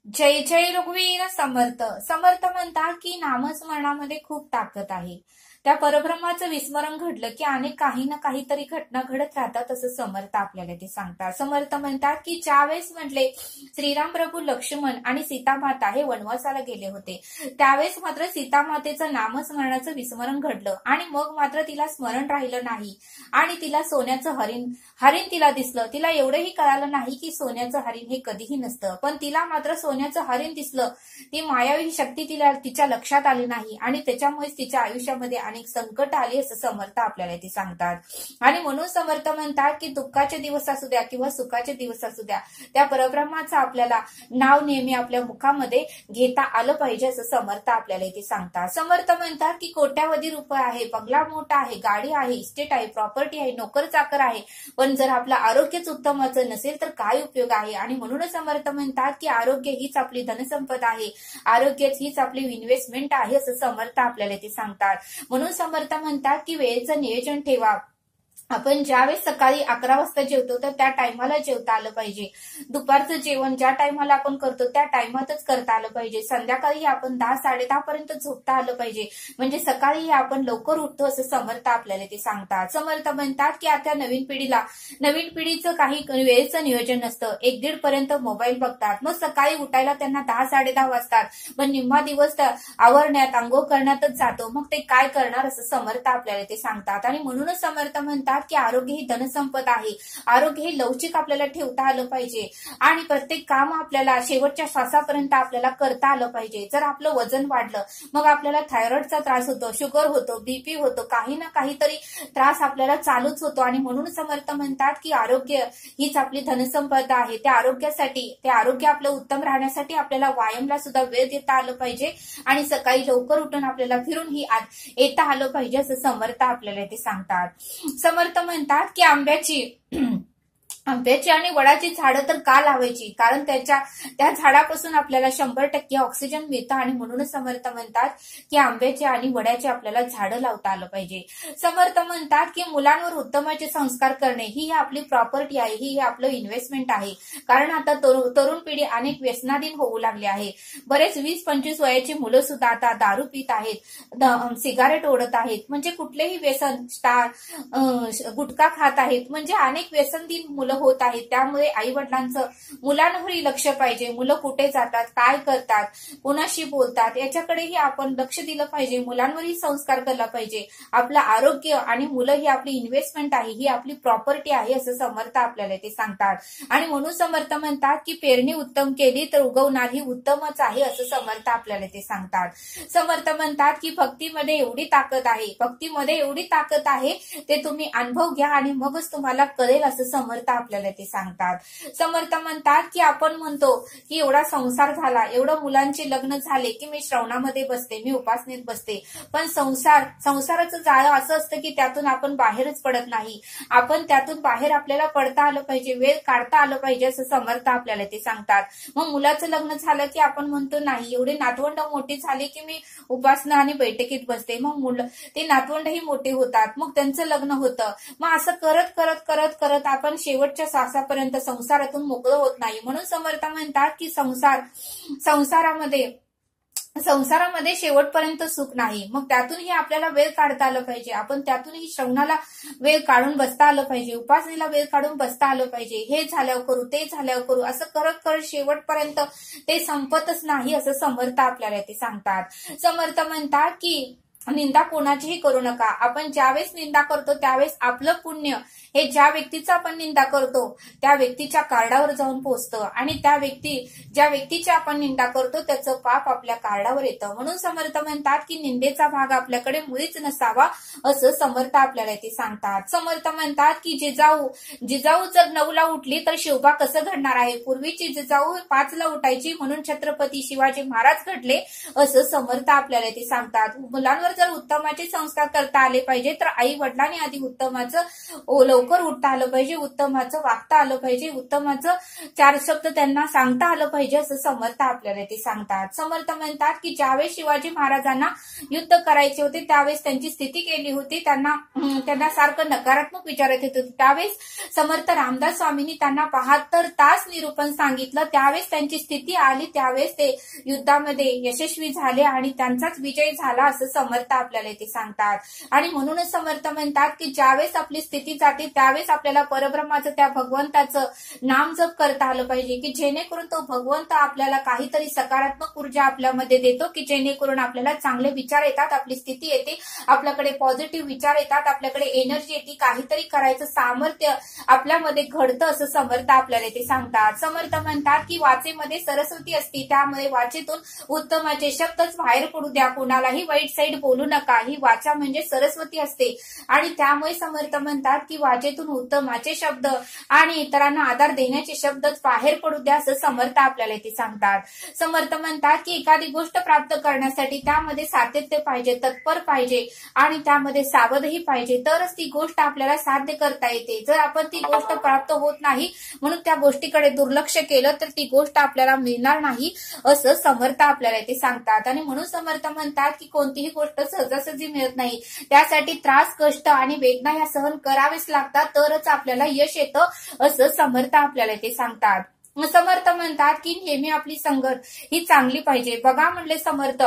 जय जय रघुवीर समर्थ. समर्थ म्हणतात की नामस्मरणामध्ये खूप ताकद आहे. त्या परब्रह्माचं विस्मरण घडलं की अनेक काही ना काहीतरी घटना घडत राहतात असं समर्थ आपल्याला ते सांगतात. समर्थ म्हणतात की ज्यावेळेस म्हटले श्रीराम प्रभू लक्ष्मण आणि सीतामाता हे वनवासाला गेले होते, त्यावेळेस मात्र सीतामातेचं नामस्मरणाचं विस्मरण घडलं आणि मग मात्र तिला स्मरण राहिलं नाही आणि तिला सोन्याचं हरिण तिला दिसलं. तिला एवढंही कळालं नाही की सोन्याचं हरिण हे कधीही नसतं, पण तिला मात्र सोन्याचं हरिण दिसलं. ती मायावी शक्ती तिच्या लक्षात आली नाही आणि त्याच्यामुळेच तिच्या आयुष्यामध्ये अनेक संकट आली असं समर्थ आपल्याला ते सांगतात. आणि म्हणून समर्थ म्हणतात की दुःखाचे दिवस असू द्या किंवा सुखाचे दिवस असू द्या, त्या परब्रह्माचं आपल्याला नाव नेहमी आपल्या मुखामध्ये घेता आलं पाहिजे असं समर्थ आपल्याला ते सांगतात. समर्थ म्हणतात की कोट्यावधी रुपये आहे, बंगला मोठा आहे, गाडी आहे, इस्टेट आहे, प्रॉपर्टी आहे, नोकर चाकर आहे, पण जर आपलं आरोग्यच उत्तमाचं नसेल तर काय उपयोग आहे. आणि म्हणूनच समर्थ म्हणतात की आरोग्य हीच आपली धनसंपदा आहे, आरोग्यच हीच आपली इन्व्हेस्टमेंट आहे असं समर्थ आपल्याला ते सांगतात. म्हणून समर्थ म्हणतात की वेळेचं नियोजन ठेवा. आपण ज्यावेळेस सकाळी 11 वाजता जेवतो तर त्या टायमाला जेवता आलं पाहिजे. दुपारचं जेवण ज्या टायमाला आपण करतो त्या टायमातच करता आलं पाहिजे. संध्याकाळी आपण 10-10:30 पर्यंत झोपता आलं पाहिजे, म्हणजे सकाळी आपण लवकर उठतो असं समर्थ आपल्याला ते सांगतात. समर्थ म्हणतात की आता नवीन पिढीचं काही वेळेचं नियोजन नसतं. 1-1:30 पर्यंत मोबाईल बघतात, मग सकाळी उठायला त्यांना 10-10:30 वाजतात, पण निम्मा दिवस आवरण्यात अंघोळ करण्यातच जातो. मग ते काय करणार असं समर्थ आपल्याला ते सांगतात. आणि म्हणूनच समर्थ म्हणतात की आरोग्य ही धनसंपदा आहे, आरोग्य हे लवचिक आपल्याला ठेवता आलं पाहिजे आणि प्रत्येक काम आपल्याला शेवटच्या श्वासापर्यंत आपल्याला करता आलं पाहिजे. जर आपलं वजन वाढलं मग आपल्याला थायरॉइडचा त्रास होतो, शुगर होतो, बीपी होतो, काही ना काहीतरी त्रास आपल्याला चालूच होतो. आणि म्हणून समर्थ म्हणतात की आरोग्य हीच आपली धनसंपदा आहे. त्या आरोग्य आपलं उत्तम राहण्यासाठी आपल्याला व्यायामला सुद्धा वेळ देता आलं पाहिजे आणि सकाळी लवकर उठून आपल्याला फिरून ही येता आलं पाहिजे असं समर्थ आपल्याला ते सांगतात. समर्थ म्हणतात की आंब्याची आणि वडाची झाडं तर का लावायची, कारण त्या झाडापासून आपल्याला 100% ऑक्सिजन मिळतं. आणि म्हणूनच समर्थ म्हणतात की आंब्याचे आणि वड्याचे आपल्याला झाडं लावता आलं पाहिजे. समर्थ म्हणतात की मुलांवर उत्तमाचे संस्कार करणे ही आपली प्रॉपर्टी आहे, ही आपलं इन्व्हेस्टमेंट आहे. कारण आता तरुण पिढी अनेक व्यसनाधीन होऊ लागली आहे. बरेच 20-25 वयाची मुलं सुद्धा आता दारू पित आहेत, सिगारेट ओढत आहेत, म्हणजे कुठलेही व्यसन, गुटखा खात आहेत, म्हणजे अनेक व्यसनधीन मुलं होत आहेत. त्यामुळे आई वडिलांचं मुलांवरही लक्ष पाहिजे. मुलं कुठे जातात, काय करतात, कोणाशी बोलतात याच्याकडेही आपण लक्ष दिलं पाहिजे. मुलांवरही संस्कार केला पाहिजे. आपलं आरोग्य आणि मुलं ही आपली इन्व्हेस्टमेंट आहे, ही आपली प्रॉपर्टी आहे असं समर्थ आपल्याला ते सांगतात. आणि म्हणून समर्थ म्हणतात की पेरणी उत्तम केली तर उगवणार ही उत्तमच आहे असं समर्थ आपल्याला ते सांगतात. समर्थ म्हणतात की भक्तीमध्ये एवढी ताकद आहे, ते तुम्ही अनुभव घ्या आणि मगच तुम्हाला कळेल असं समर्थ आपल्याला ते सांगतात. समर्थ म्हणतात की आपण म्हणतो की एवढा संसार झाला, एवढं मुलांचे लग्न झाले की मी श्रवणामध्ये बसते, मी उपासनेत बसते, पण संसाराचं जाळं असं असतं की त्यातून आपण बाहेरच पडत नाही. आपण त्यातून बाहेर आपल्याला पडता आलं पाहिजे, वेळ काढता आलं पाहिजे असं समर्थ आपल्याला ते सांगतात. मग मुलाचं लग्न झालं की आपण म्हणतो नाही, एवढे नातवंड मोठी झाली की मी उपासना आणि बैठकीत बसते, मग ते नातवंडही मोठे होतात, मग त्यांचं लग्न होतं. मग असं करत करत करत करत आपण शेवटच्या श्वासापर्यंत संसारातून मोकळं होत नाही. म्हणून समर्थ म्हणतात की संसारामध्ये शेवटपर्यंत सुख नाही. मग त्यातूनही आपल्याला वेळ काढता आलं पाहिजे. आपण त्यातूनही श्रवणाला वेळ काढून बसता आलं पाहिजे, उपासनेला वेळ काढून बसता आलं पाहिजे. हे झाल्यावर करू, ते झाल्यावर करू, असं करत करत शेवटपर्यंत ते संपतच नाही असं समर्थ आपल्याला ते सांगतात. समर्थ म्हणतात की निंदा कोणाचीही करू नका. आपण ज्यावेळेस निंदा करतो त्यावेळेस आपलं पुण्य हे ज्या व्यक्तीचा आपण निंदा करतो त्या व्यक्तीच्या कार्डावर जाऊन पोहोचतं आणि ज्या व्यक्तीची आपण निंदा करतो त्याचं पाप आपल्या कार्डावर येतं. म्हणून समर्थ म्हणतात की निंदेचा भाग आपल्याकडे मुळीच नसावा असं समर्थ आपल्याला ते सांगतात. समर्थ म्हणतात की जिजाऊ जर 9ला उठली तर शिवबा कसं घडणार आहे. पूर्वीची जिजाऊ 5ला उठायची, म्हणून छत्रपती शिवाजी महाराज घडले असं समर्थ आपल्याला ते सांगतात. मुलांवर लवकर जर उत्तमाचे संस्कार करता आले पाहिजे तर आई वडिलांनी आधी उत्तमाचं लवकर उठता आलं पाहिजे, उत्तमाचं वागता आलं पाहिजे, उत्तमाचं 4 शब्द त्यांना सांगता आलं पाहिजे असं समर्थ आपल्याला ते सांगतात. समर्थ म्हणतात की ज्यावेळेस शिवाजी महाराजांना युद्ध करायचे होते त्यावेळेस त्यांची स्थिती केली होती, त्यांना सारखं नकारात्मक विचार येत होते. त्यावेळेस समर्थ रामदास स्वामींनी त्यांना 72 तास निरूपण सांगितलं. त्यावेळेस त्यांची स्थिती आली, त्यावेळेस ते युद्धामध्ये यशस्वी झाले आणि त्यांचाच विजय झाला असं समर्थ आपल्याला ते सांगतात. आणि म्हणूनच समर्थ म्हणतात की ज्यावेळेस आपली स्थिती जाते त्यावेळेस आपल्याला परब्रह्माचं, त्या भगवंताचं नाम जप करता आलं पाहिजे की जेणेकरून तो भगवंत आपल्याला काहीतरी सकारात्मक ऊर्जा आपल्यामध्ये देतो की जेणेकरून आपल्याला चांगले विचार येतात, आपली स्थिती येते, आपल्याकडे पॉझिटिव्ह विचार येतात, आपल्याकडे एनर्जी येते, काहीतरी करायचं सामर्थ्य आपल्यामध्ये घडतं असं समर्थ आपल्याला ते सांगतात. समर्थ म्हणतात की वाचेमध्ये सरस्वती असते, त्यामुळे वाचेतून उत्तमाचे शब्दच बाहेर पडू द्या, कोणालाही वाईट साईड बोलू नका. ही वाचा म्हणजे सरस्वती असते आणि त्यामुळे समर्थ म्हणतात की वाचेतून उत्तमाचे शब्द आणि इतरांना आधार देण्याचे शब्दच बाहेर पडू द्या असं समर्थ आपल्याला ते सांगतात. समर्थ म्हणतात की एखादी गोष्ट प्राप्त करण्यासाठी त्यामध्ये सातत्य पाहिजे, तत्पर पाहिजे आणि त्यामध्ये सावधही पाहिजे, तरच ती गोष्ट आपल्याला साध्य करता येते. जर आपण ती गोष्ट प्राप्त होत नाही म्हणून त्या गोष्टीकडे दुर्लक्ष केलं तर ती गोष्ट आपल्याला मिळणार नाही असं समर्थ आपल्याला ते सांगतात. आणि म्हणून समर्थ म्हणतात की कोणतीही गोष्ट सहजासहजी मिळत नाही, त्यासाठी त्रास, कष्ट आणि वेदना या सहन करावेच लागतात, तरच आपल्याला यश येतं असं समर्थ आपल्याला ते सांगतात. समर्थ म्हणतात की नेहमी आपली संगत ही चांगली पाहिजे. बघा म्हणले समर्थ,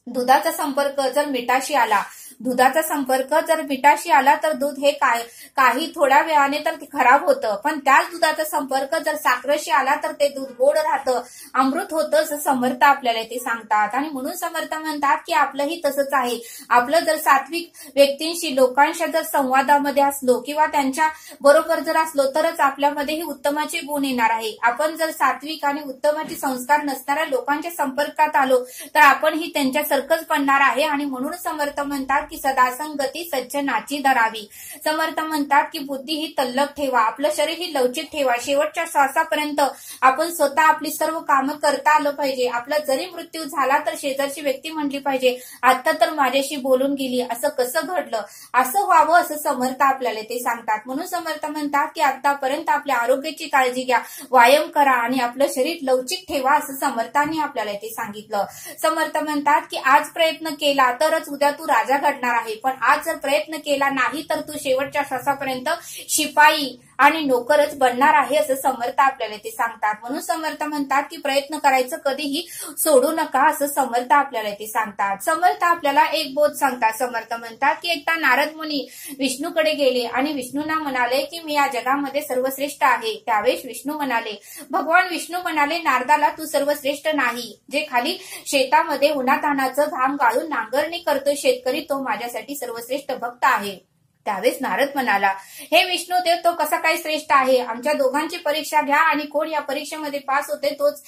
दुधाचा संपर्क जर मिठाशी आला, दुधाचा संपर्क जर मिठाशी आला तर दूध हे काही थोड्या वेळाने तर खराब होतं, पण त्याच दुधाचा संपर्क जर साखरेशी आला तर ते दूध गोड राहतं, अमृत होतं असं समर्थ आपल्याला ते सांगतात. आणि म्हणून समर्थ म्हणतात की आपलंही तसंच आहे. आपलं जर सात्विक व्यक्तींशी, लोकांच्या जर संवादामध्ये असलो किंवा त्यांच्या बरोबर जर असलो तरच आपल्यामध्येही उत्तमाचे गुण येणार आहे. आपण जर सात्विक आणि उत्तमाचे संस्कार नसणाऱ्या लोकांच्या संपर्कात आलो तर आपणही त्यांच्यासारखंच बनणार आहे. आणि म्हणून समर्थ म्हणतात की सदासंगती सज्जनाची धरावी. समर्थ म्हणतात की बुद्धी ही तल्लख ठेवा, आपलं शरीर ही लवचिक ठेवा, शेवटच्या श्वासापर्यंत आपण स्वतः आपली सर्व कामं करता आलं पाहिजे. आपला जरी मृत्यू झाला तर शेजारची व्यक्ती म्हटली पाहिजे आता तर माझ्याशी बोलून गेली, असं कसं घडलं, असं व्हावं असं समर्थ आपल्याला ते सांगतात. म्हणून समर्थ म्हणतात की आतापर्यंत आपल्या आरोग्याची काळजी घ्या, व्यायाम करा आणि आपलं शरीर लवचिक ठेवा असं समर्थांनी आपल्याला ते सांगितलं. समर्थ म्हणतात की आज प्रयत्न केला तरच उद्या तू राजा घडणार आहे, पण आज जर प्रयत्न केला नाही तर तू शेवटच्या श्वासापर्यंत शिपाई आणि नोकरच बनणार आहे असं समर्थ आपल्याला ते सांगतात. म्हणून समर्थ म्हणतात की प्रयत्न करायचं कधीही सोडू नका असं समर्थ आपल्याला ते सांगतात. समर्थ आपल्याला एक बोध सांगतात. समर्थ म्हणतात की एकदा नारद मुनी विष्णूकडे गेले आणि विष्णूंना म्हणाले की मी या जगामध्ये सर्वश्रेष्ठ आहे. त्यावेळेस विष्णू म्हणाले, भगवान विष्णू म्हणाले नारदाला तू सर्वश्रेष्ठ नाही, जे खाली शेतामध्ये उन्हातानाचं घाम गाळून नांगरणी करतोय शेतकरी तो माझ्यासाठी सर्वश्रेष्ठ भक्त आहे. त्यावेळेस नारद म्हणाला, हे विष्णुदेव तो कसा काय श्रेष्ठ आहे, आमच्या दोघांची परीक्षा घ्या आणि कोण या परीक्षेमध्ये पास होते तोच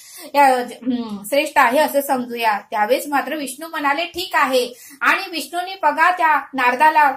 श्रेष्ठ आहे असं समजूया. त्यावेळेस मात्र विष्णू म्हणाले ठीक आहे. आणि विष्णूने बघा त्या नारदाला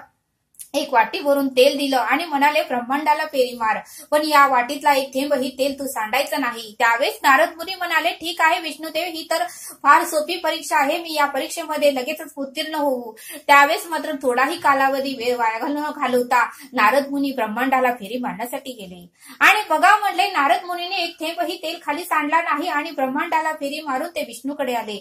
एक वाटी भरून तेल दिलं आणि म्हणाले ब्रह्मांडाला फेरी मार, पण या वाटीतला एक थेंबही तेल तू सांडायचं नाही. त्यावेळेस नारद मुनी म्हणाले ठीक आहे विष्णुदेव, ही तर फार सोपी परीक्षा आहे, मी या परीक्षेमध्ये लगेचच उत्तीर्ण होऊ. त्यावेळेस मात्र थोडाही कालावधी वेळ वाया न घालवता नारद मुनी ब्रह्मांडाला फेरी मारण्यासाठी गेले. आणि बघा म्हणले नारद मुनीने एक थेंबही तेल खाली सांडला नाही आणि ब्रह्मांडाला फेरी मारून ते विष्णूकडे आले.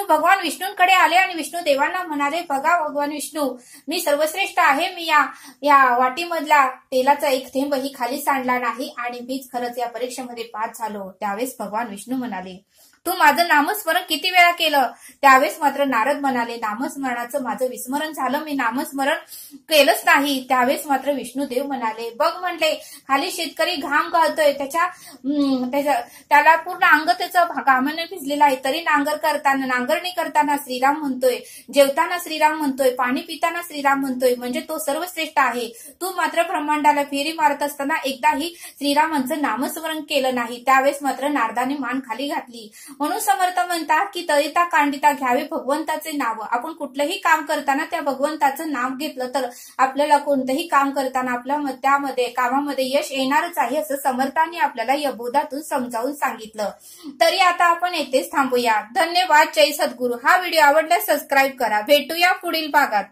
भगवान विष्णूंकडे आले आणि विष्णुदेवांना म्हणाले, बघा भगवान विष्णू, मी सर्वश्रेष्ठ आहे, मी या वाटीमधला तेलाचा एक थेंबही खाली सांडला नाही आणि मीच खरंच या परीक्षेमध्ये पास झालो. त्यावेळेस भगवान विष्णू म्हणाले, तू माझं नामस्मरण किती वेळा केलं? त्यावेळेस मात्र नारद म्हणाले, नामस्मरणाचं माझं विस्मरण झालं, मी नामस्मरण केलंच नाही. त्यावेळेस मात्र विष्णुदेव म्हणाले, बघ म्हणले खाली शेतकरी घाम गाळतोय, त्याला पूर्ण अंग त्याचं घामाने भिजलेलं आहे, तरी नांगरणी करताना श्रीराम म्हणतोय, जेवताना श्रीराम म्हणतोय, पाणी पिताना श्रीराम म्हणतोय, म्हणजे तो सर्वश्रेष्ठ आहे. तू मात्र ब्रह्मांडाला फेरी मारत असताना एकदाही श्रीरामांचं नामस्मरण केलं नाही. त्यावेळेस मात्र नारदाने मान खाली घातली. म्हणून समर्थ म्हणतात की तळिता कांडिता घ्यावे भगवंताचे नाव. आपण कुठलंही काम करताना त्या भगवंताचं नाव घेतलं तर आपल्याला कोणतंही काम करताना आपल्या त्यामध्ये कामामध्ये यश येणारच आहे, असं समर्थांनी आपल्याला या बोधातून समजावून सांगितलं. तरी आता आपण येथेच थांबूया. धन्यवाद. जय सद्गुरू. हा व्हिडिओ आवडल्यास सबस्क्राईब करा. भेटूया पुढील भागात.